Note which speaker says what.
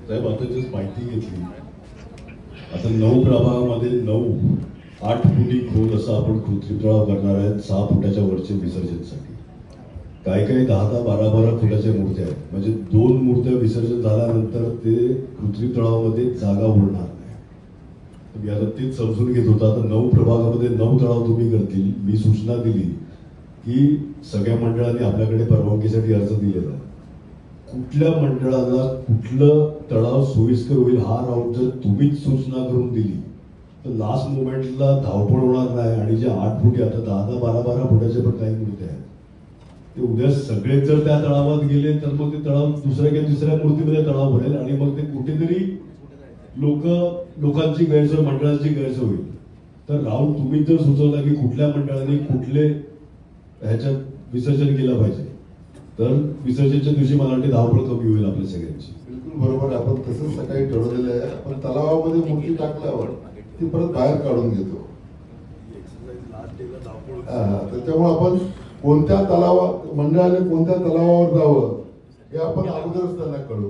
Speaker 1: साहेब आता जस्ट माहिती घेतली. आता 9 प्रभागामध्ये 8 फुटी खोल असा आपण कृत्रिम तलाव करणार आहेत 6 फुटाच्या वरचे विसर्जनसाठी. काही 10-10, 12-12 फुटाच्या मूर्त्या आहेत. म्हणजे 2 मूर्त्या विसर्जन झाल्यानंतर ते कृत्रिम तलावामध्ये जागा उरणार नाही. मी आता तेच समजून घेत होता. आता 9 प्रभागामध्ये 9 तलाव तुम्ही करतील. मी सूचना दिली की सगळ्या मंडळांनी आपल्याकडे परवानगीसाठी अर्ज दिलेला आहे. कुठल्या मंडळाला कुठलं तळाव सोयीस्कर होईल हा राऊंड जर तुम्हीच सूचना करून दिली तर लास्ट मोमेंटला धावपळ होणार नाही. आणि जे 8 फुटी आता 10-10, 12-12 फुटाचे पण काही मूर्ती आहेत ते उद्या सगळे जर त्या तळावात गेले तर मग ते तळाव दुसऱ्या किंवा तिसऱ्या मूर्तीमध्ये तळाव भरेल आणि मग ते कुठेतरी लोकांची गैरसोय, मंडळाची गैरसोय होईल. तर राऊंड तुम्हीच जर सुचवला की कुठल्या मंडळाने कुठले ह्याच्यात विसर्जन केलं पाहिजे तर विसर्जनच्या दिवशी मला वाटते धावपळ कमी होईल आपल्या सगळ्यांची.
Speaker 2: बिलकुल बरोबर. आपण तसंच सकाळी ठरवलेलं आहे. आपण तलावामध्ये मूर्ती टाकल्यावर ती परत बाहेर काढून घेतो. त्याच्यामुळे आपण कोणत्या तलावा मंडळाने कोणत्या तलावावर जावं हे आपण अगोदरच त्यांना कळवू.